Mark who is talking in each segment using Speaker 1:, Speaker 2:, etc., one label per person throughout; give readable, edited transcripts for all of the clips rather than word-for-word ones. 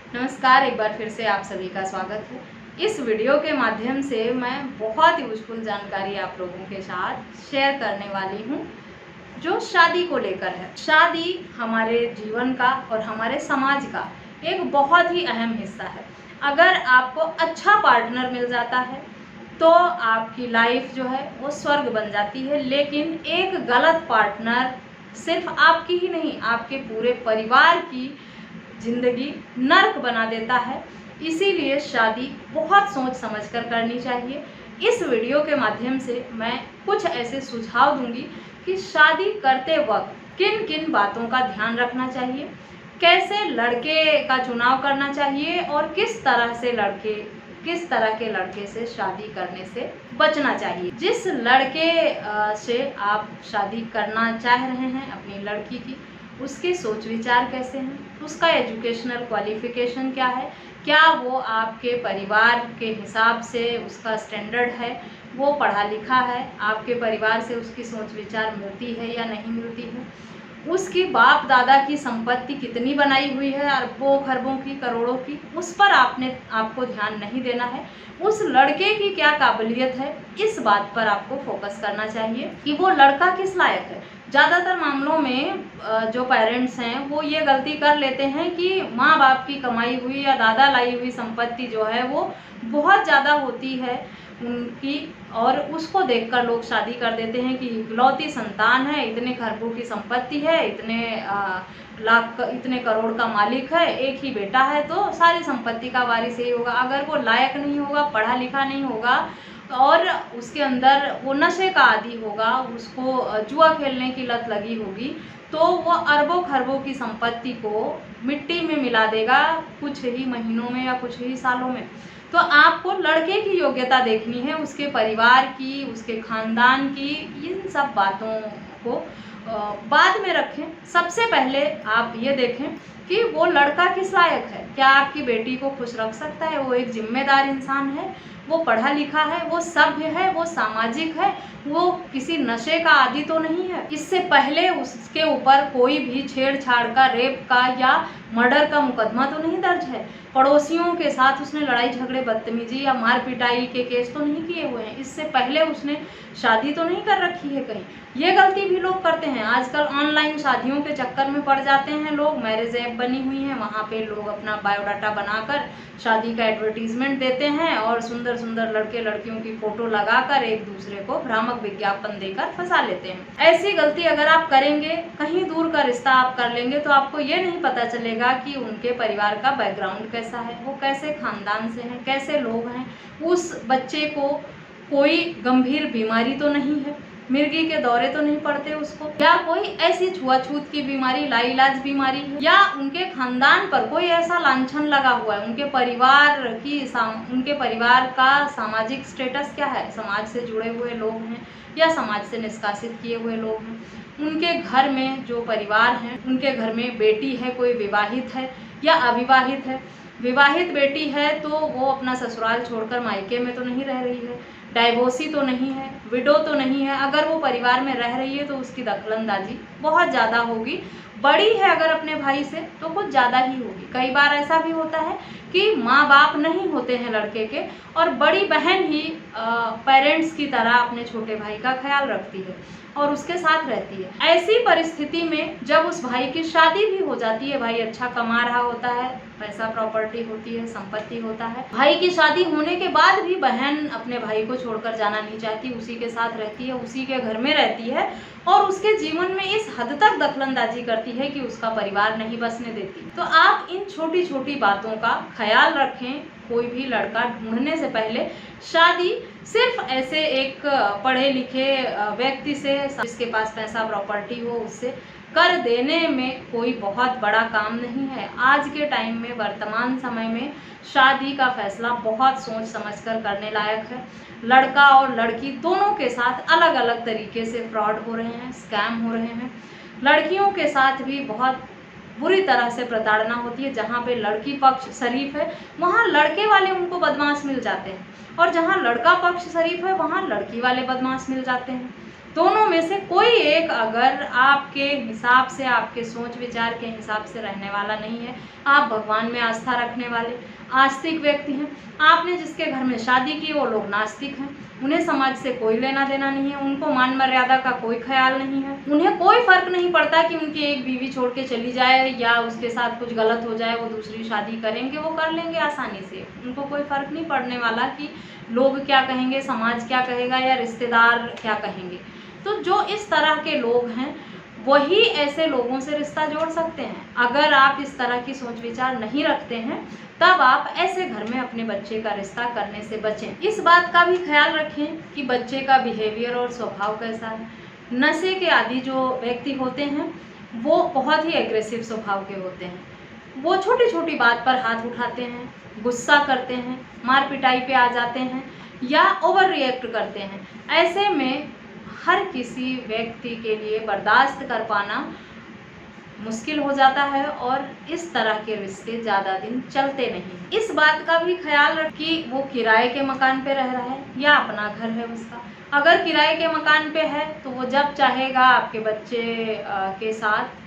Speaker 1: नमस्कार, एक बार फिर से आप सभी का स्वागत है। इस वीडियो के माध्यम से मैं बहुत यूजफुल जानकारी आप लोगों के साथ शेयर करने वाली हूँ, जो शादी को लेकर है। शादी हमारे जीवन का और हमारे समाज का एक बहुत ही अहम हिस्सा है। अगर आपको अच्छा पार्टनर मिल जाता है तो आपकी लाइफ जो है वो स्वर्ग बन जाती है, लेकिन एक गलत पार्टनर सिर्फ आपकी ही नहीं, आपके पूरे परिवार की जिंदगी नर्क बना देता है। इसीलिए शादी बहुत सोच समझकर करनी चाहिए। इस वीडियो के माध्यम से मैं कुछ ऐसे सुझाव दूंगी कि शादी करते वक्त किन किन बातों का ध्यान रखना चाहिए, कैसे लड़के का चुनाव करना चाहिए और किस तरह के लड़के से शादी करने से बचना चाहिए। जिस लड़के से आप शादी करना चाह रहे हैं अपनी लड़की की, उसके सोच विचार कैसे हैं, उसका एजुकेशनल क्वालिफिकेशन क्या है, क्या वो आपके परिवार के हिसाब से उसका स्टैंडर्ड है, वो पढ़ा लिखा है, आपके परिवार से उसकी सोच विचार मिलती है या नहीं मिलती है, उसकी बाप दादा की संपत्ति कितनी बनाई हुई है, अरबों खरबों की, करोड़ों की, उस पर आपको ध्यान नहीं देना है। उस लड़के की क्या काबिलियत है, इस बात पर आपको फोकस करना चाहिए कि वो लड़का किस लायक है। ज़्यादातर मामलों में जो पेरेंट्स हैं वो ये गलती कर लेते हैं कि माँ बाप की कमाई हुई या दादा लाई हुई संपत्ति जो है वो बहुत ज़्यादा होती है उनकी, और उसको देखकर लोग शादी कर देते हैं कि इकलौती संतान है, इतने खरबों की संपत्ति है, इतने लाख इतने करोड़ का मालिक है, एक ही बेटा है तो सारी संपत्ति का वारिस यही होगा। अगर वो लायक नहीं होगा, पढ़ा लिखा नहीं होगा और उसके अंदर वो नशे का आदी होगा, उसको जुआ खेलने की लत लगी होगी, तो वो अरबों खरबों की संपत्ति को मिट्टी में मिला देगा कुछ ही महीनों में या कुछ ही सालों में। तो आपको लड़के की योग्यता देखनी है, उसके परिवार की, उसके खानदान की, इन सब बातों को बाद में रखें। सबसे पहले आप ये देखें कि वो लड़का किस लायक है, क्या आपकी बेटी को खुश रख सकता है, वो एक जिम्मेदार इंसान है, वो पढ़ा लिखा है, वो सभ्य है, वो सामाजिक है, वो किसी नशे का आदी तो नहीं है। इससे पहले उसके ऊपर कोई भी छेड़छाड़ का, रेप का या मर्डर का मुकदमा तो नहीं दर्ज है, पड़ोसियों के साथ उसने लड़ाई झगड़े, बदतमीजी या मार पिटाई के केस तो नहीं किए हुए हैं, इससे पहले उसने शादी तो नहीं कर रखी है कहीं। ये गलती भी लोग करते हैं। आजकल ऑनलाइन शादियों के चक्कर में पड़ जाते हैं लोग। मैरिज ऐप बनी हुई हैं, वहाँ पे लोग अपना बायोडाटा बनाकर शादी का एडवर्टीजमेंट देते हैं और सुंदर सुंदर लड़के लड़कियों की फोटो लगाकर एक दूसरे को भ्रामक विज्ञापन देकर फंसा लेते हैं। ऐसी गलती अगर आप करेंगे, कहीं दूर का रिश्ता आप कर लेंगे, तो आपको ये नहीं पता चलेगा कि उनके परिवार का बैकग्राउंड कैसा है, वो कैसे खानदान से हैं, कैसे लोग हैं, उस बच्चे को कोई गंभीर बीमारी तो नहीं है, मिर्गी के दौरे तो नहीं पड़ते उसको, या कोई ऐसी छुआछूत की बीमारी, लाइलाज बीमारी है, या उनके खानदान पर कोई ऐसा लांछन लगा हुआ है, उनके परिवार का सामाजिक स्टेटस क्या है, समाज से जुड़े हुए लोग हैं या समाज से निष्कासित किए हुए लोग हैं, उनके घर में जो परिवार हैं, उनके घर में बेटी है, कोई विवाहित है या अविवाहित है। विवाहित बेटी है तो वो अपना ससुराल छोड़कर मायके में तो नहीं रह रही है, डाइवोर्सी तो नहीं है, विडो तो नहीं है। अगर वो परिवार में रह रही है तो उसकी दखलंदाजी बहुत ज़्यादा होगी। बड़ी है अगर अपने भाई से तो कुछ ज़्यादा ही होगी। कई बार ऐसा भी होता है कि माँ बाप नहीं होते हैं लड़के के और बड़ी बहन ही पेरेंट्स की तरह अपने छोटे भाई का ख्याल रखती है और उसके साथ रहती है। ऐसी परिस्थिति में जब उस भाई की शादी भी हो जाती है, भाई अच्छा कमा रहा होता है, पैसा प्रॉपर्टी होती है, संपत्ति होता है, भाई की शादी होने के बाद भी बहन अपने भाई को छोड़कर जाना नहीं चाहती, उसी के साथ रहती है, उसी के घर में रहती है और उसके जीवन में इस हद तक दखलंदाजी करती है कि उसका परिवार नहीं बसने देती। तो आप इन छोटी छोटी बातों का ख्याल रखें। कोई भी लड़का ढूंढने से पहले शादी सिर्फ ऐसे एक पढ़े लिखे व्यक्ति से, जिसके पास पैसा प्रॉपर्टी हो, उससे कर देने में कोई बहुत बड़ा काम नहीं है। आज के टाइम में, वर्तमान समय में शादी का फैसला बहुत सोच समझकर करने लायक है। लड़का और लड़की दोनों के साथ अलग अलग तरीके से फ्रॉड हो रहे हैं, स्कैम हो रहे हैं। लड़कियों के साथ भी बहुत बुरी तरह से प्रताड़ना होती है। जहाँ पे लड़की पक्ष शरीफ है वहाँ लड़के वाले उनको बदमाश मिल जाते हैं, और जहाँ लड़का पक्ष शरीफ है वहाँ लड़की वाले बदमाश मिल जाते हैं। दोनों में से कोई एक अगर आपके हिसाब से, आपके सोच विचार के हिसाब से रहने वाला नहीं है, आप भगवान में आस्था रखने वाले आस्तिक व्यक्ति हैं, आपने जिसके घर में शादी की वो लोग नास्तिक हैं, उन्हें समाज से कोई लेना देना नहीं है, उनको मान मर्यादा का कोई ख्याल नहीं है, उन्हें कोई फर्क नहीं पड़ता कि उनकी एक बीवी छोड़ के चली जाए या उसके साथ कुछ गलत हो जाए, वो दूसरी शादी करेंगे, वो कर लेंगे आसानी से, उनको कोई फर्क नहीं पड़ने वाला कि लोग क्या कहेंगे, समाज क्या कहेगा या रिश्तेदार क्या कहेंगे। तो जो इस तरह के लोग हैं वही ऐसे लोगों से रिश्ता जोड़ सकते हैं। अगर आप इस तरह की सोच विचार नहीं रखते हैं तब आप ऐसे घर में अपने बच्चे का रिश्ता करने से बचें। इस बात का भी ख्याल रखें कि बच्चे का बिहेवियर और स्वभाव कैसा है। नशे के आदी जो व्यक्ति होते हैं वो बहुत ही एग्रेसिव स्वभाव के होते हैं, वो छोटी छोटी बात पर हाथ उठाते हैं, गुस्सा करते हैं, मार पिटाई पे आ जाते हैं या ओवर रिएक्ट करते हैं। ऐसे में हर किसी व्यक्ति के लिए बर्दाश्त कर पाना मुश्किल हो जाता है और इस तरह के रिश्ते ज़्यादा दिन चलते नहीं। इस बात का भी ख्याल रख कि वो किराए के मकान पे रह रहा है या अपना घर है उसका। अगर किराए के मकान पे है तो वो जब चाहेगा आपके बच्चे के साथ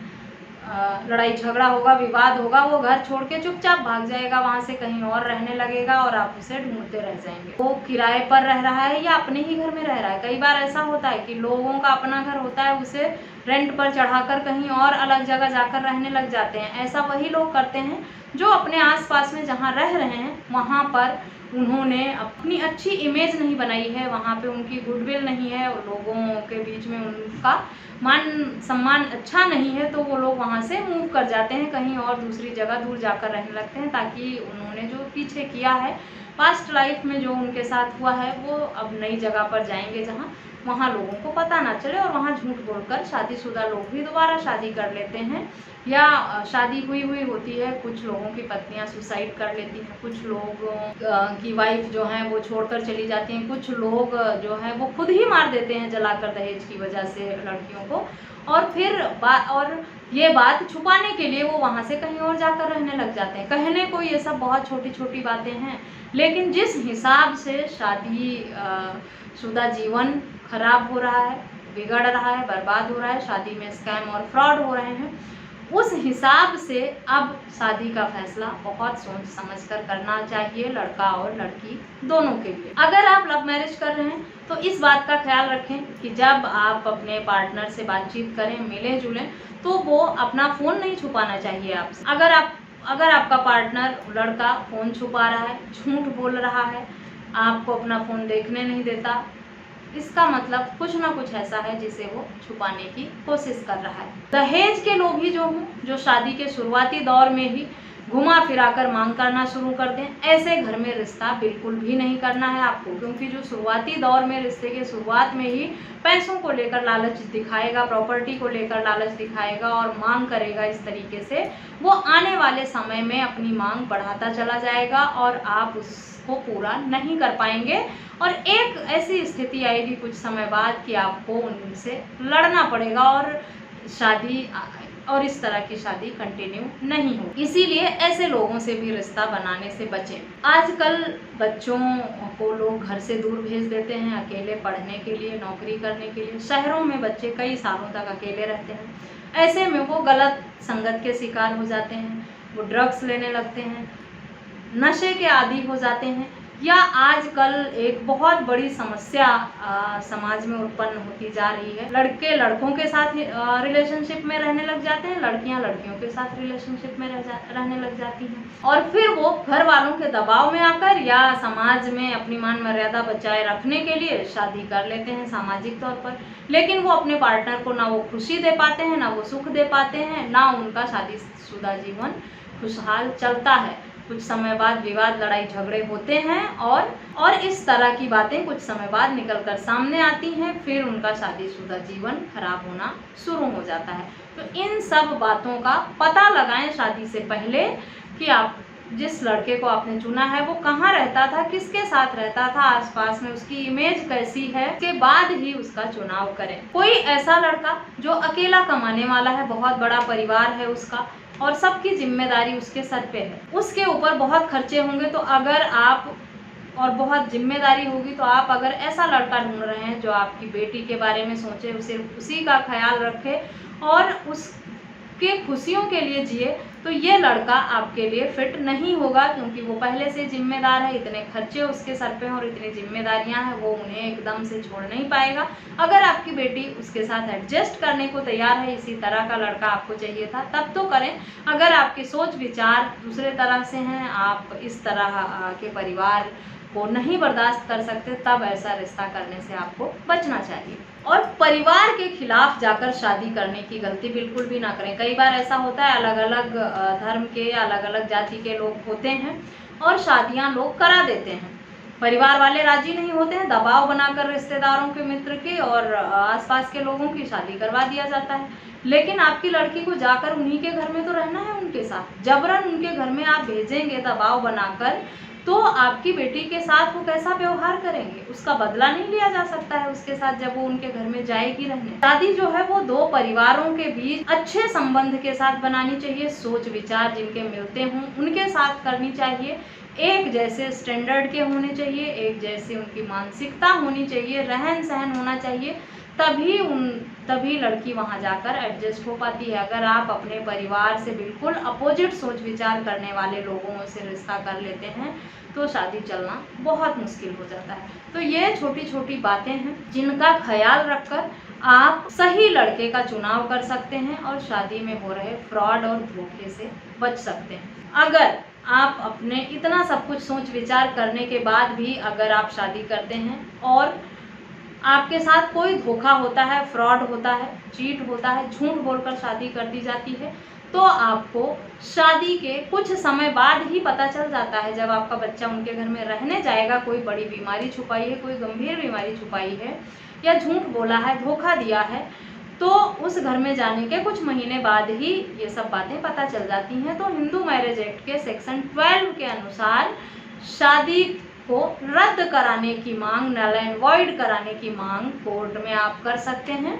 Speaker 1: लड़ाई झगड़ा होगा, विवाद होगा, वो घर छोड़ के चुपचाप भाग जाएगा, वहाँ से कहीं और रहने लगेगा और आप उसे ढूंढते रह जाएंगे। वो किराए पर रह रहा है या अपने ही घर में रह रहा है। कई बार ऐसा होता है कि लोगों का अपना घर होता है, उसे रेंट पर चढ़ाकर कहीं और अलग जगह जाकर रहने लग जाते हैं। ऐसा वही लोग करते हैं जो अपने आसपास में जहाँ रह रहे हैं वहाँ पर उन्होंने अपनी अच्छी इमेज नहीं बनाई है, वहाँ पे उनकी गुडविल नहीं है, लोगों के बीच में उनका मान सम्मान अच्छा नहीं है, तो वो लोग वहाँ से मूव कर जाते हैं, कहीं और दूसरी जगह दूर जाकर रहने लगते हैं, ताकि उन्होंने जो पीछे किया है पास्ट लाइफ में जो उनके साथ हुआ है वो अब नई जगह पर जाएंगे जहाँ वहाँ लोगों को पता ना चले, और वहाँ झूठ बोलकर शादीशुदा लोग भी दोबारा शादी कर लेते हैं या शादी हुई होती है। कुछ लोगों की पत्नियां सुसाइड कर लेती हैं, कुछ लोगों की वाइफ जो हैं वो छोड़कर चली जाती हैं, कुछ लोग जो हैं वो खुद ही मार देते हैं जलाकर दहेज की वजह से लड़कियों को, और फिर ये बात छुपाने के लिए वो वहाँ से कहीं और जाकर रहने लग जाते हैं। कहने को ये सब बहुत छोटी छोटी बातें हैं, लेकिन जिस हिसाब से शादी शुदा जीवन खराब हो रहा है, बिगड़ रहा है, बर्बाद हो रहा है, शादी में स्कैम और फ्रॉड हो रहे हैं, उस हिसाब से अब शादी का फैसला बहुत सोच समझ कर करना चाहिए लड़का और लड़की दोनों के लिए। अगर आप लव मैरिज कर रहे हैं तो इस बात का ख्याल रखें कि जब आप अपने पार्टनर से बातचीत करें, मिलें जुलें, तो वो अपना फ़ोन नहीं छुपाना चाहिए आपसे। अगर आपका पार्टनर लड़का फ़ोन छुपा रहा है, झूठ बोल रहा है, आपको अपना फ़ोन देखने नहीं देता, इसका मतलब कुछ ना कुछ ऐसा है जिसे वो छुपाने की कोशिश कर रहा है। दहेज के लोग ही जो शादी के शुरुआती दौर में ही घुमा फिराकर मांग करना शुरू कर दें, ऐसे घर में रिश्ता बिल्कुल भी नहीं करना है आपको, क्योंकि जो शुरुआती दौर में रिश्ते के शुरुआत में ही पैसों को लेकर लालच दिखाएगा, प्रॉपर्टी को लेकर लालच दिखाएगा और मांग करेगा इस तरीके से, वो आने वाले समय में अपनी मांग बढ़ाता चला जाएगा और आप उसको पूरा नहीं कर पाएंगे, और एक ऐसी स्थिति आएगी कुछ समय बाद कि आपको उनसे लड़ना पड़ेगा और इस तरह की शादी कंटिन्यू नहीं हो। इसीलिए ऐसे लोगों से भी रिश्ता बनाने से बचें। आजकल बच्चों को लोग घर से दूर भेज देते हैं अकेले पढ़ने के लिए, नौकरी करने के लिए। शहरों में बच्चे कई सालों तक अकेले रहते हैं, ऐसे में वो गलत संगत के शिकार हो जाते हैं, वो ड्रग्स लेने लगते हैं, नशे के आदी हो जाते हैं, या आजकल एक बहुत बड़ी समस्या समाज में उत्पन्न होती जा रही है, लड़के लड़कों के साथ रिलेशनशिप में रहने लग जाते हैं, लड़कियां लड़कियों के साथ रिलेशनशिप में रहने लग जाती हैं, और फिर वो घर वालों के दबाव में आकर या समाज में अपनी मान मर्यादा बचाए रखने के लिए शादी कर लेते हैं सामाजिक तौर पर, लेकिन वो अपने पार्टनर को ना वो खुशी दे पाते हैं, ना वो सुख दे पाते हैं, ना उनका शादीशुदा जीवन खुशहाल चलता है। कुछ समय बाद विवाद, लड़ाई झगड़े होते हैं और इस तरह की बातें कुछ समय बाद निकलकर सामने आती हैं, फिर उनका शादीशुदा जीवन खराब होना शुरू हो जाता है। तो इन सब बातों का पता लगाएं शादी से पहले कि आप जिस लड़के को आपने चुना है वो कहाँ रहता था, किसके साथ रहता था, आसपास में उसकी इमेज कैसी है, उसके बाद ही उसका चुनाव करें। कोई ऐसा लड़का जो अकेला कमाने वाला है, बहुत बड़ा परिवार है उसका और सबकी जिम्मेदारी उसके सर पे है, उसके ऊपर बहुत खर्चे होंगे, तो अगर आप और बहुत जिम्मेदारी होगी। तो आप अगर ऐसा लड़का ढूंढ रहे हैं जो आपकी बेटी के बारे में सोचे, उसे उसी का ख्याल रखे और उसके खुशियों के लिए जिए, तो ये लड़का आपके लिए फिट नहीं होगा, क्योंकि वो पहले से जिम्मेदार है। इतने खर्चे उसके सर पे हैं और इतनी जिम्मेदारियां हैं, वो उन्हें एकदम से छोड़ नहीं पाएगा। अगर आपकी बेटी उसके साथ एडजस्ट करने को तैयार है, इसी तरह का लड़का आपको चाहिए था, तब तो करें। अगर आपके सोच विचार दूसरे तरह से हैं, आप इस तरह के परिवार को नहीं बर्दाश्त कर सकते, तब ऐसा रिश्ता करने से आपको बचना चाहिए। और परिवार के खिलाफ जाकर शादी करने की गलती बिल्कुल भी ना करें। कई बार ऐसा होता है, अलग अलग धर्म के, अलग अलग जाति के लोग होते हैं और शादियां लोग करा देते हैं। परिवार वाले राजी नहीं होते हैं, दबाव बनाकर रिश्तेदारों के, मित्र के और आसपास के लोगों की शादी करवा दिया जाता है। लेकिन आपकी लड़की को जाकर उन्हीं के घर में तो रहना है, उनके साथ जबरन उनके घर में आप भेजेंगे दबाव बनाकर, तो आपकी बेटी के साथ वो कैसा व्यवहार करेंगे, उसका बदला नहीं लिया जा सकता है उसके साथ जब वो उनके घर में जाएगी रहने। शादी जो है वो दो परिवारों के बीच अच्छे संबंध के साथ बनानी चाहिए। सोच विचार जिनके मिलते हों उनके साथ करनी चाहिए। एक जैसे स्टैंडर्ड के होने चाहिए, एक जैसे उनकी मानसिकता होनी चाहिए, रहन सहन होना चाहिए, तभी लड़की वहां जाकर एडजस्ट हो पाती है। अगर आप अपने परिवार से बिल्कुल अपोजिट सोच विचार करने वाले लोगों से रिश्ता कर लेते हैं, तो शादी चलना बहुत मुश्किल हो जाता है। तो ये छोटी छोटी बातें हैं जिनका ख्याल रखकर आप सही लड़के का चुनाव कर सकते हैं और शादी में हो रहे फ्रॉड और धोखे से बच सकते हैं। अगर आप अपने इतना सब कुछ सोच विचार करने के बाद भी अगर आप शादी करते हैं और आपके साथ कोई धोखा होता है, फ्रॉड होता है, चीट होता है, झूठ बोलकर शादी कर दी जाती है, तो आपको शादी के कुछ समय बाद ही पता चल जाता है। जब आपका बच्चा उनके घर में रहने जाएगा, कोई बड़ी बीमारी छुपाई है, कोई गंभीर बीमारी छुपाई है या झूठ बोला है, धोखा दिया है, तो उस घर में जाने के कुछ महीने बाद ही ये सब बातें पता चल जाती हैं। तो हिंदू मैरिज एक्ट के सेक्शन 12 के अनुसार शादी को रद्द कराने की मांग, नल एंड वॉइड कराने की मांग कोर्ट में आप कर सकते हैं।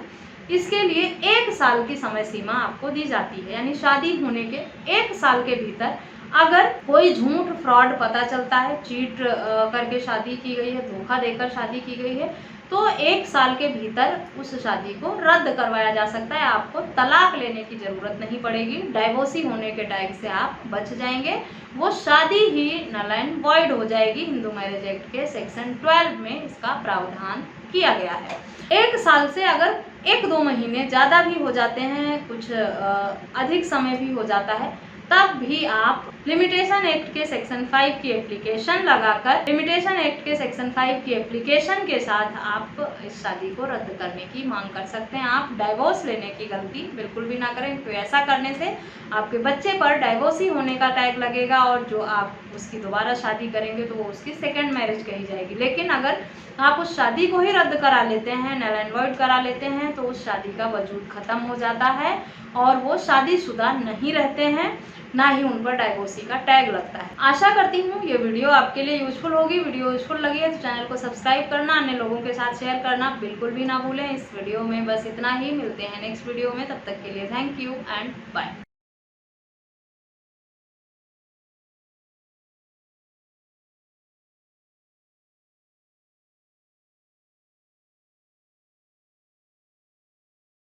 Speaker 1: इसके लिए 1 साल की समय सीमा आपको दी जाती है, यानी शादी होने के 1 साल के भीतर अगर कोई झूठ फ्रॉड पता चलता है, चीट करके शादी की गई है, धोखा देकर शादी की गई है, तो 1 साल के भीतर उस शादी को रद्द करवाया जा सकता है। आपको तलाक लेने की जरूरत नहीं पड़ेगी, डाइवोर्सी होने के टैग से आप बच जाएंगे, वो शादी ही नल एंड वॉइड हो जाएगी। हिंदू मैरिज एक्ट के सेक्शन 12 में इसका प्रावधान किया गया है। 1 साल से अगर 1-2 महीने ज़्यादा भी हो जाते हैं, कुछ अधिक समय भी हो जाता है, तब भी आप लिमिटेशन एक्ट के सेक्शन 5 की एप्लीकेशन लगाकर, लिमिटेशन एक्ट के सेक्शन 5 की एप्लीकेशन के साथ आप इस शादी को रद्द करने की मांग कर सकते हैं। आप डाइवोर्स लेने की गलती बिल्कुल भी ना करें, तो ऐसा करने से आपके बच्चे पर डाइवोर्स ही होने का टैग लगेगा और जो आप उसकी दोबारा शादी करेंगे तो वो उसकी सेकेंड मैरिज कही जाएगी। लेकिन अगर आप उस शादी को ही रद्द करा लेते हैं, नल एंड वॉइड करा लेते हैं, तो उस शादी का वजूद खत्म हो जाता है और वो शादीशुदा नहीं रहते हैं, ना ही उन पर डाइवोर्सी का टैग लगता है। आशा करती हूँ ये वीडियो आपके लिए यूजफुल होगी। वीडियो यूजफुल लगी है तो चैनल को सब्सक्राइब करना, अन्य लोगों के साथ शेयर करना बिल्कुल भी ना भूलें। इस वीडियो में बस इतना ही, मिलते हैं नेक्स्ट वीडियो में, तब तक के लिए थैंक यू एंड बाय।